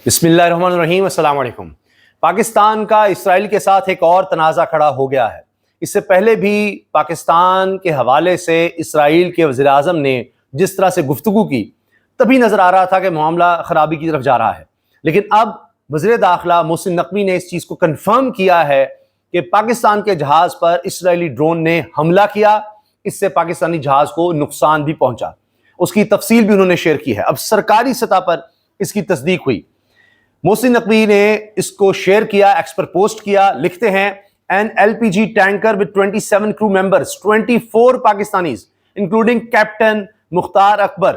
بسم اللہ الرحمن الرحیم، السلام علیکم۔ پاکستان کا اسرائیل کے ساتھ ایک اور تنازع کھڑا ہو گیا ہے۔ اس سے پہلے بھی پاکستان کے حوالے سے اسرائیل کے وزیر اعظم نے جس طرح سے گفتگو کی، تبھی نظر آ رہا تھا کہ معاملہ خرابی کی طرف جا رہا ہے۔ لیکن اب وزیر داخلہ محسن نقوی نے اس چیز کو کنفرم کیا ہے کہ پاکستان کے جہاز پر اسرائیلی ڈرون نے حملہ کیا، اس سے پاکستانی جہاز کو نقصان بھی پہنچا۔ اس کی تفصیل بھی انہوں نے شیئر کی ہے۔ اب سرکاری سطح پر اس کی تصدیق ہوئی۔ محسن نقوی نے اس کو شیئر کیا، ایکس پر پوسٹ کیا۔ لکھتے ہیں an LPG tanker with 27 crew members, 24 Pakistanis including Captain Mukhtar Akbar,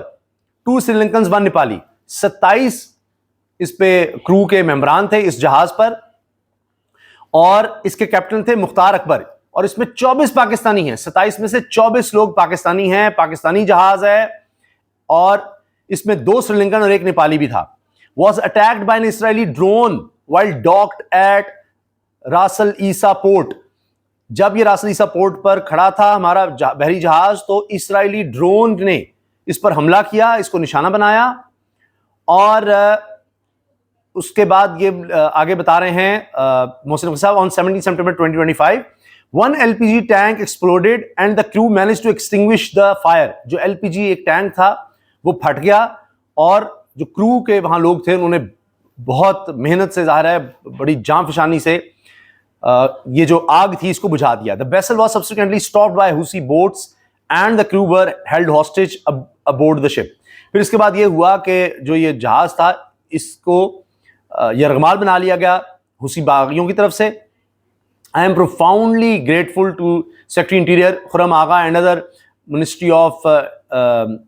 2 Sri Lankans, 1 Nepali، 27 اس پہ کرو کے ممبران تھے اس جہاز پر، اور اس کے کیپٹن تھے مختار اکبر، اور اس میں 24 پاکستانی ہیں۔ 27 میں سے 24 لوگ پاکستانی ہیں، پاکستانی جہاز ہے، اور اس میں 2 سری لنکن اور 1 نیپالی بھی تھا۔ was attacked by an Israeli drone while docked at Ras Al Isa port. جب یہ راس العیسیٰ پورٹ پر کھڑا تھا ہمارا بحری جہاز، تو اسرائیلی ڈرون نے اس پر حملہ کیا، اس کو نشانہ بنایا، اور اس کے بعد یہ آگے بتا رہے ہیں محسن نقوی صاحب، on 17 September 2025 one LPG tank exploded and the crew managed to extinguish the fire۔ جو LPG ایک ٹینک تھا وہ پھٹ گیا، اور جو کرو کے وہاں لوگ تھے انہوں نے بہت محنت سے، ظاہر ہے بڑی جان فشانی سے یہ جو آگ تھی اس کو بجھا دیا۔ The vessel was subsequently stopped by Houthi boats and the crew were held hostage aboard the ship۔ پھر اس کے بعد یہ ہوا کہ جو یہ جہاز تھا اس کو یرغمال بنا لیا گیا حوثی باغیوں کی طرف سے۔ I am profoundly grateful to Secretary Interior Khurram Agha and other Ministry of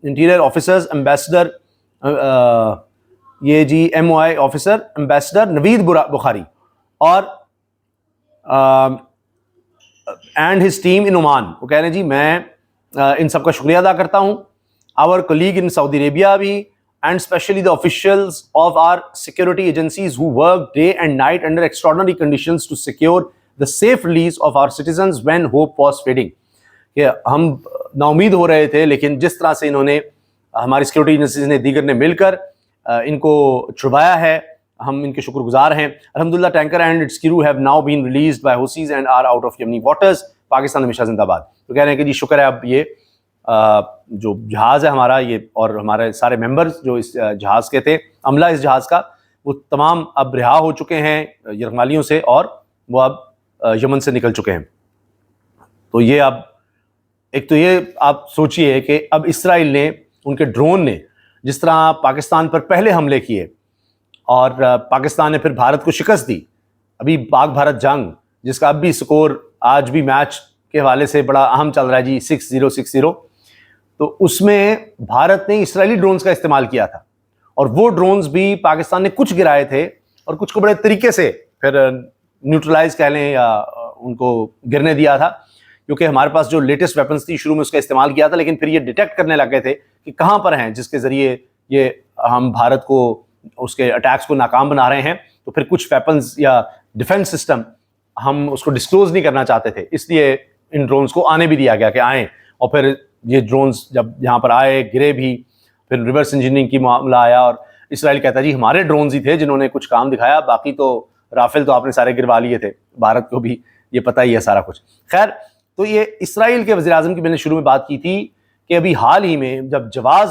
Interior officers, Ambassador یہ جی MOI آفیسر امبیسڈر نوید بخاری اور and his team in Oman. وہ کہہ رہے ہیں جی میں ان سب کا شکریہ ادا کرتا ہوں، our colleague in Saudi Arabia بھی، and especially the officials of our security agencies who work day and night under extraordinary conditions to secure the safe release of our citizens when hope was fading۔ کہ ہم نا امید ہو رہے تھے، لیکن جس طرح سے انہوں نے، ہماری سیکورٹی ایجنسیز نے، دیگر نے مل کر ان کو چھڑوایا ہے، ہم ان کے شکر گزار ہیں۔ الحمدللہ tanker and its crew have now been released by Houthis and are out of Yemeni waters. Pakistan ہمیشہ زندہ باد۔ تو کہہ رہے ہیں کہ جی شکر ہے، اب یہ جو جہاز ہے ہمارا، یہ اور ہمارے سارے ممبرز جو اس جہاز کے تھے، عملہ اس جہاز کا، وہ تمام اب رہا ہو چکے ہیں یرغمالیوں سے، اور وہ اب یمن سے نکل چکے ہیں۔ تو یہ اب ایک تو یہ آپ سوچئے کہ اب اسرائیل نے، ان کے ڈرون نے جس طرح پاکستان پر پہلے حملے کیے، اور پاکستان نے پھر بھارت کو شکست دی۔ ابھی پاک بھارت جنگ جس کا اب بھی سکور آج بھی میچ کے حوالے سے بڑا اہم چل رہا ہے جی، 6-0 6-0، تو اس میں بھارت نے اسرائیلی ڈرونز کا استعمال کیا تھا، اور وہ ڈرونز بھی پاکستان نے کچھ گرائے تھے، اور کچھ کو بڑے طریقے سے پھر نیوٹرلائز کہہ لیں یا ان کو گرنے دیا تھا، کیونکہ ہمارے پاس جو لیٹسٹ ویپنز تھی شروع میں اس کا استعمال کیا تھا، لیکن پھر یہ ڈیٹیکٹ کرنے لگ گئے تھے کہ کہاں پر ہیں، جس کے ذریعے یہ ہم بھارت کو، اس کے اٹیکس کو ناکام بنا رہے ہیں۔ تو پھر کچھ ویپنز یا ڈیفنس سسٹم ہم اس کو ڈسکلوز نہیں کرنا چاہتے تھے، اس لیے ان ڈرونز کو آنے بھی دیا گیا کہ آئیں، اور پھر یہ ڈرونز جب یہاں پر آئے، گرے بھی، پھر ریورس انجینئرنگ کی معاملہ آیا، اور اسرائیل کہتا ہے جی ہمارے ڈرونز ہی تھے جنہوں نے کچھ کام دکھایا، باقی تو رافیل تو آپ نے سارے گروا لیے تھے۔ بھارت کو بھی یہ پتہ ہی ہے سارا کچھ۔ خیر، تو یہ اسرائیل کے وزیر اعظم کی میں نے شروع میں بات کی تھی کہ ابھی حال ہی میں جب جواز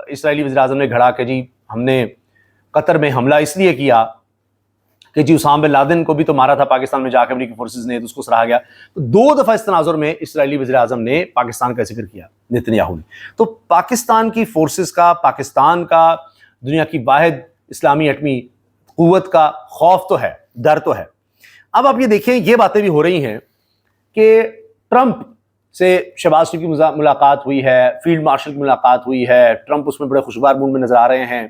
اسرائیلی وزیر اعظم نے گھڑا کہ جی ہم نے قطر میں حملہ اس لیے کیا کہ جی اسامہ بن لادن کو بھی تو مارا تھا پاکستان میں جا کے امریکی فورسز نے، تو اس کو سراہا گیا۔ تو 2 دفعہ اس تناظر میں اسرائیلی وزیر اعظم نے پاکستان کا ذکر کیا، نتنیاہو نے۔ تو پاکستان کی فورسز کا، پاکستان کا، دنیا کی واحد اسلامی ایٹمی قوت کا خوف تو ہے، ڈر تو ہے۔ اب آپ یہ دیکھیں، یہ باتیں بھی ہو رہی ہیں کہ ٹرمپ سے شہباز شریف کی ملاقات ہوئی ہے، فیلڈ مارشل کی ملاقات ہوئی ہے، ٹرمپ اس میں بڑے خوشگوار موڈ میں نظر آ رہے ہیں۔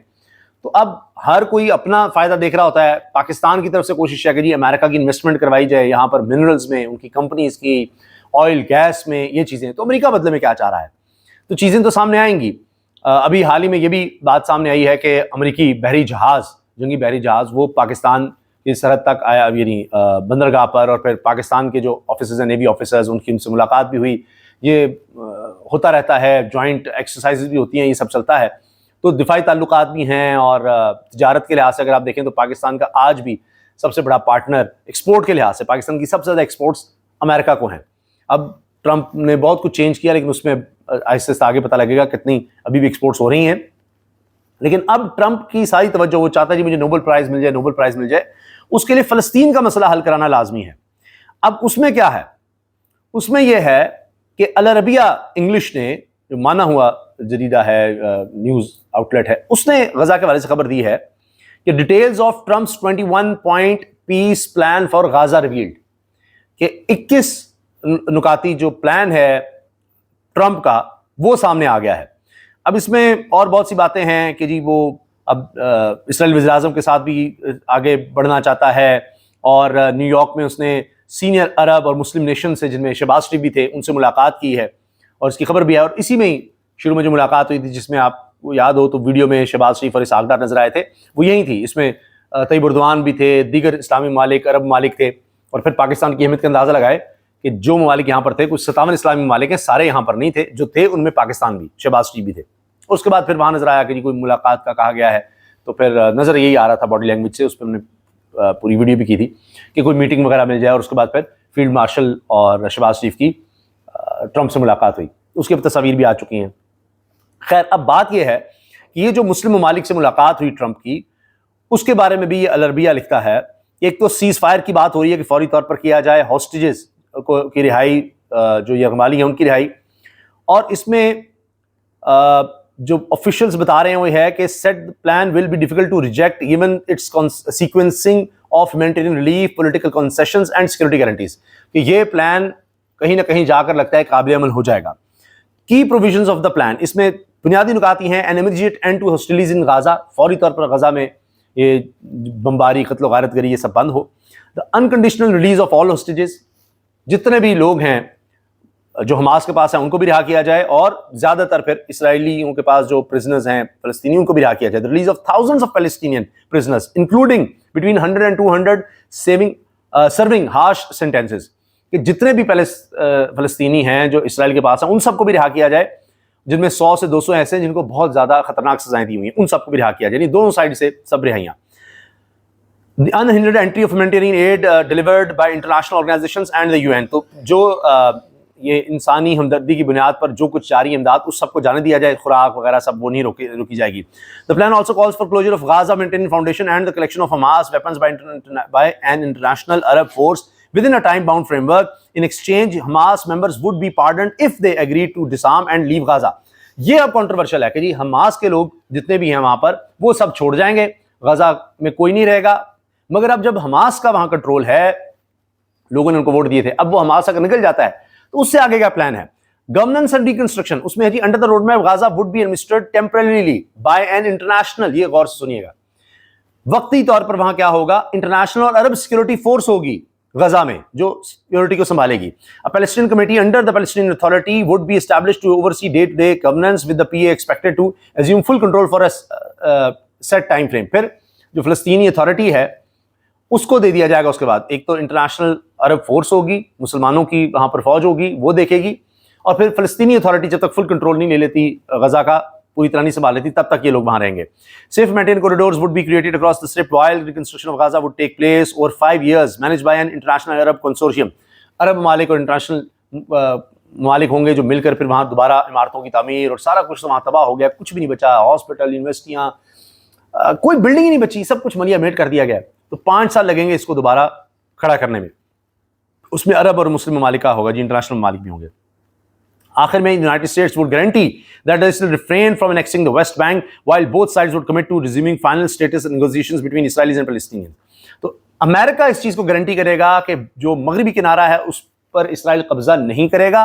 تو اب ہر کوئی اپنا فائدہ دیکھ رہا ہوتا ہے۔ پاکستان کی طرف سے کوشش ہے کہ جی امریکہ کی انویسٹمنٹ کروائی جائے یہاں پر، منرلز میں، ان کی کمپنیز کی، آئل گیس میں، یہ چیزیں۔ تو امریکہ بدلے میں کیا چاہ رہا ہے؟ تو چیزیں تو سامنے آئیں گی۔ ابھی حال ہی میں یہ بھی بات سامنے آئی ہے کہ امریکی بحری جہاز، جنگی بحری جہاز، وہ پاکستان کی سرحد تک آیا، یعنی بندرگاہ پر، اور پھر پاکستان کے جو آفیسرز ہیں، نیوی آفیسرز، ان سے ملاقات بھی ہوئی۔ یہ ہوتا رہتا ہے، جوائنٹ ایکسرسائز بھی ہوتی ہیں، یہ سب چلتا ہے۔ تو دفاعی تعلقات بھی ہیں، اور تجارت کے لحاظ سے اگر آپ دیکھیں تو پاکستان کا آج بھی سب سے بڑا پارٹنر ایکسپورٹ کے لحاظ سے، پاکستان کی سب سے زیادہ ایکسپورٹس امریکہ کو ہیں. اب ٹرمپ نے بہت کچھ چینج کیا، لیکن اس میں آہستہ آہستہ آگے پتہ لگے گا کتنی ابھی بھی ایکسپورٹس ہو رہی ہیں. لیکن اب ٹرمپ کی ساری توجہ، وہ چاہتا ہے جی مجھے نوبل پرائز مل جائے، نوبل پرائز مل جائے. اس کے لیے فلسطین کا مسئلہ حل کرانا لازمی ہے. اب اس میں کیا ہے؟ اس میں یہ ہے کہ العربیہ انگلش نے، جو مانا ہوا جریدہ ہے، نیوز آؤٹ لیٹ ہے، اس نے غزہ کے حوالے سے خبر دی ہے کہ details of Trump's 21 point peace plan for Gaza revealed, کہ 21 نکاتی جو پلان ہے ٹرمپ کا وہ سامنے آ گیا ہے. اب اس میں اور بہت سی باتیں ہیں کہ جی وہ اب اسرائیل وزیر اعظم کے ساتھ بھی آگے بڑھنا چاہتا ہے، اور نیو یارک میں اس نے سینئر عرب اور مسلم نیشن سے، جن میں شہباز شریف بھی تھے، ان سے ملاقات کی ہے، اور اس کی خبر بھی ہے. اور اسی میں ہی شروع میں جو ملاقات ہوئی تھی، جس میں آپ کو یاد ہو تو ویڈیو میں شہباز شریف اور اسحاق ڈار نظر آئے تھے، وہ یہی تھی. اس میں طیب اردوان بھی تھے، دیگر اسلامی ممالک، عرب ممالک تھے. اور پھر پاکستان کی اہمیت کا اندازہ لگائے کہ جو ممالک یہاں پر تھے، کچھ 57 اسلامی ممالک ہیں، سارے یہاں پر نہیں تھے، جو تھے ان میں پاکستان بھی، شہباز شریف بھی تھے. اس کے بعد پھر وہاں نظر آیا کہ جی کوئی ملاقات کا کہا گیا ہے، تو پھر نظر یہی آ رہا تھا باڈی لینگویج سے، اس پہ ہم نے پوری ویڈیو بھی کی تھی کہ کوئی میٹنگ وغیرہ مل جائے. اور اس کے بعد پھر فیلڈ مارشل اور شہباز شریف کی ٹرمپ سے ملاقات ہوئی، اس کی تصاویر بھی آ چکی ہیں. خیر، اب بات یہ ہے کہ یہ جو مسلم ممالک سے ملاقات ہوئی ٹرمپ کی، اس کے بارے میں بھی یہ العربیہ لکھتا ہے. ایک تو سیز فائر کی بات ہو رہی ہے کہ فوری طور پر کیا جائے، ہاسٹیجز کی رہائی، جو یرغمالی ہیں ان کی رہائی. اور اس میں جو آفیشلز بتا رہے ہیں وہ ہے کہ set plan will be difficult to reject even its sequencing of humanitarian relief, political concessions and security guarantees, کہ یہ پلان کہیں نہ کہیں جا کر لگتا ہے قابل عمل ہو جائے گا. کی پروویژنز آف دا پلان، اس میں بنیادی نکات یہ ہیں: این امیڈیٹ اینڈ ٹو ہاسٹیلیٹیز ان غزہ، فوری طور پر غزہ میں یہ بمباری، قتل و غارت گری، یہ سب بند ہو. The unconditional release of all hostages, جتنے بھی لوگ ہیں جو حماس کے پاس ہیں ان کو بھی رہا کیا جائے، اور زیادہ تر پھر اسرائیلیوں کے پاس جو پرزنرز ہیں فلسطینیوں کو بھی رہا کیا جائے. The release of thousands of Palestinian prisoners including between 100 and 200 serving harsh sentences، کہ جتنے بھی فلسطینی ہیں جو اسرائیل کے پاس ہیں ان سب کو بھی رہا کیا جائے، جن میں 100 سے 200 ایسے ہیں جن کو بہت زیادہ خطرناک سزائیں دی ہوئی ہیں، ان سب کو بھی رہا کیا جائے. یعنی دونوں سائڈ سے سب رہائیاں. The unhindered entry of humanitarian aid delivered by international organizations and the UN، تو جو یہ انسانی ہمدردی کی بنیاد پر جو کچھ جاری امداد، اس سب کو جانے دیا جائے، خوراک وغیرہ سب وہ نہیں روکی جائے گی. The plan also calls for closure of Gaza Humanitarian Foundation and the collection of Hamas weapons by an international Arab force within a time-bound framework. In exchange, Hamas members would be pardoned if they agree to disarm and leave Gaza. یہ اب controversial ہے کہ جی Hamas کے لوگ جتنے بھی ہیں وہاں پر وہ سب چھوڑ جائیں گے، غزہ میں کوئی نہیں رہے گا. مگر اب جب حماس کا وہاں کنٹرول ہے، لوگوں نے ان کو ووٹ دیے تھے، اب وہ حماس اگر نکل جاتا ہے تو اس سے آگے کیا پلان ہے؟ گورننس اینڈ ریکنسٹرکشن، اس میں ہے جی under the road map Gaza would be administered temporarily by an international, یہ غور سے سنیے گا، وقتی طور پر وہاں کیا ہوگا؟ انٹرنیشنل اور عرب سیکورٹی فورس ہوگی غزہ میں جو سیکورٹی کو سنبھالے گی. A Palestinian committee under the Palestinian Authority would be established to oversee day-to-day governance with the PA expected to assume full control for a set time frame. پھر جو فلسطینی اتھارٹی ہے اس کو دے دیا جائے گا. اس کے بعد ایک تو انٹرنیشنل عرب فورس ہوگی، مسلمانوں کی وہاں پر فوج ہوگی، وہ دیکھے گی، اور پھر فلسطینی اتھارٹی جب تک فل کنٹرول نہیں لے لیتی غزہ کا، پوری طرح نہیں سنبھال لیتی، تب تک یہ لوگ وہاں رہیں گے. Safe maintained corridors would be created across the strip while reconstruction of Gaza would take place over 5 years, managed by an international Arab consortium. عرب ممالک اور انٹرنیشنل ممالک ہوں گے جو مل کر پھر وہاں دوبارہ عمارتوں کی تعمیر، اور سارا کچھ وہاں تباہ ہو گیا، کچھ بھی نہیں بچا، ہاسپٹل، یونیورسٹیاں، کوئی بلڈنگ ہی نہیں بچی، سب کچھ منیا میٹ کر دیا گیا. تو 5 سال لگیں گے اس کو دوبارہ کھڑا کرنے میں. اس میں عرب اور مسلم ممالک کا ہوگا جی، انٹرنیشنل ممالک بھی ہوں گے. آخر میں United States would guarantee that they will refrain from annexing the West Bank while both sides would commit to resuming final status negotiations between Israelis and Palestinians. تو امریکہ اس چیز کو گارنٹی کرے گا کہ جو مغربی کنارہ ہے اس پر اسرائیل قبضہ نہیں کرے گا،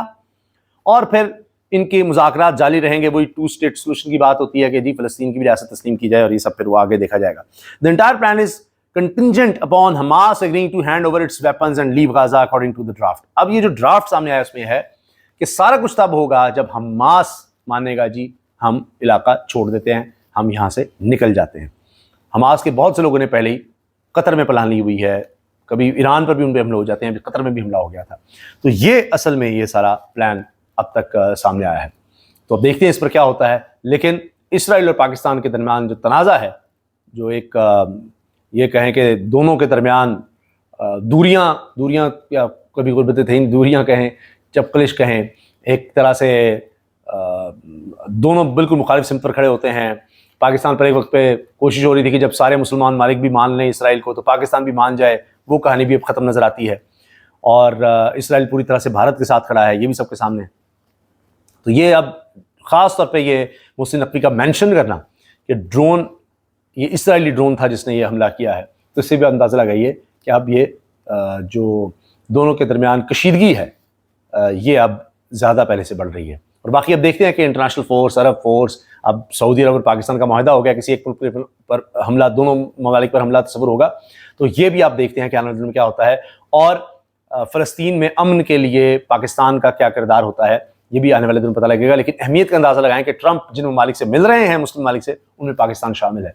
اور پھر ان کے مذاکرات جاری رہیں گے. وہی 2 state solution کی بات ہوتی ہے کہ جی فلسطین کی بھی ریاست تسلیم کی جائے، اور یہ سب پھر وہ آگے دیکھا جائے گا. The entire plan is contingent upon Hamas agreeing to hand over its weapons and leave Gaza according to the draft. اب یہ جو ڈرافٹ سامنے آیا اس میں ہے کہ سارا کچھ تب ہوگا جب حماس مانے گا جی ہم علاقہ چھوڑ دیتے ہیں، ہم یہاں سے نکل جاتے ہیں. حماس کے بہت سے لوگوں نے پہلے ہی قطر میں پناہ لی ہوئی ہے، کبھی ایران پر بھی ان پہ حملہ ہو جاتے ہیں، قطر میں بھی حملہ ہو گیا تھا. تو یہ اصل میں یہ سارا پلان اب تک سامنے آیا ہے. تو اب دیکھتے ہیں اس پر کیا ہوتا ہے. لیکن اسرائیل اور پاکستان کے درمیان جو تنازع ہے، جو ایک یہ کہیں کہ دونوں کے درمیان دوریاں یا کبھی غربتیں تھیں، دوریاں کہیں، چپکلش کہیں، ایک طرح سے دونوں بالکل مخالف سمت پر کھڑے ہوتے ہیں. پاکستان پر ایک وقت پہ کوشش ہو رہی تھی کہ جب سارے مسلمان ممالک بھی مان لیں اسرائیل کو تو پاکستان بھی مان جائے، وہ کہانی بھی اب ختم نظر آتی ہے. اور اسرائیل پوری طرح سے بھارت کے ساتھ کھڑا ہے، یہ بھی سب کے سامنے ہے. تو یہ اب خاص طور پہ یہ محسن نقوی کا مینشن کرنا کہ ڈرون، یہ اسرائیلی ڈرون تھا جس نے یہ حملہ کیا ہے، تو اس سے بھی اندازہ لگائیے کہ اب یہ جو دونوں کے درمیان کشیدگی ہے یہ اب زیادہ پہلے سے بڑھ رہی ہے. اور باقی اب دیکھتے ہیں کہ انٹرنیشنل فورس، عرب فورس، اب سعودی عرب اور پاکستان کا معاہدہ ہو گیا، کسی ایک ملک پر حملہ، دونوں ممالک پر حملہ تصور ہوگا، تو یہ بھی آپ دیکھتے ہیں کہ آنے والے دنوں میں کیا ہوتا ہے. اور فلسطین میں امن کے لیے پاکستان کا کیا کردار ہوتا ہے یہ بھی آنے والے دنوں پتہ لگے گا. لیکن اہمیت کا اندازہ لگائیں کہ ٹرمپ جن ممالک سے مل رہے ہیں، مسلم ممالک سے، ان میں پاکستان شامل ہے.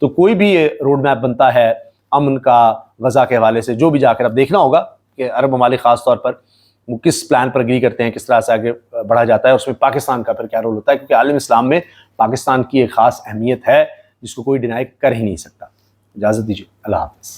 تو کوئی بھی روڈ میپ بنتا ہے امن کا غزہ کے حوالے سے، جو بھی جا کر اب دیکھنا ہوگا کہ عرب ممالک خاص طور پر وہ کس پلان پر اگری کرتے ہیں، کس طرح سے آگے بڑھا جاتا ہے، اس میں پاکستان کا پھر کیا رول ہوتا ہے. کیونکہ عالم اسلام میں پاکستان کی ایک خاص اہمیت ہے جس کو کوئی ڈینائی کر ہی نہیں سکتا. اجازت دیجیے، اللہ حافظ.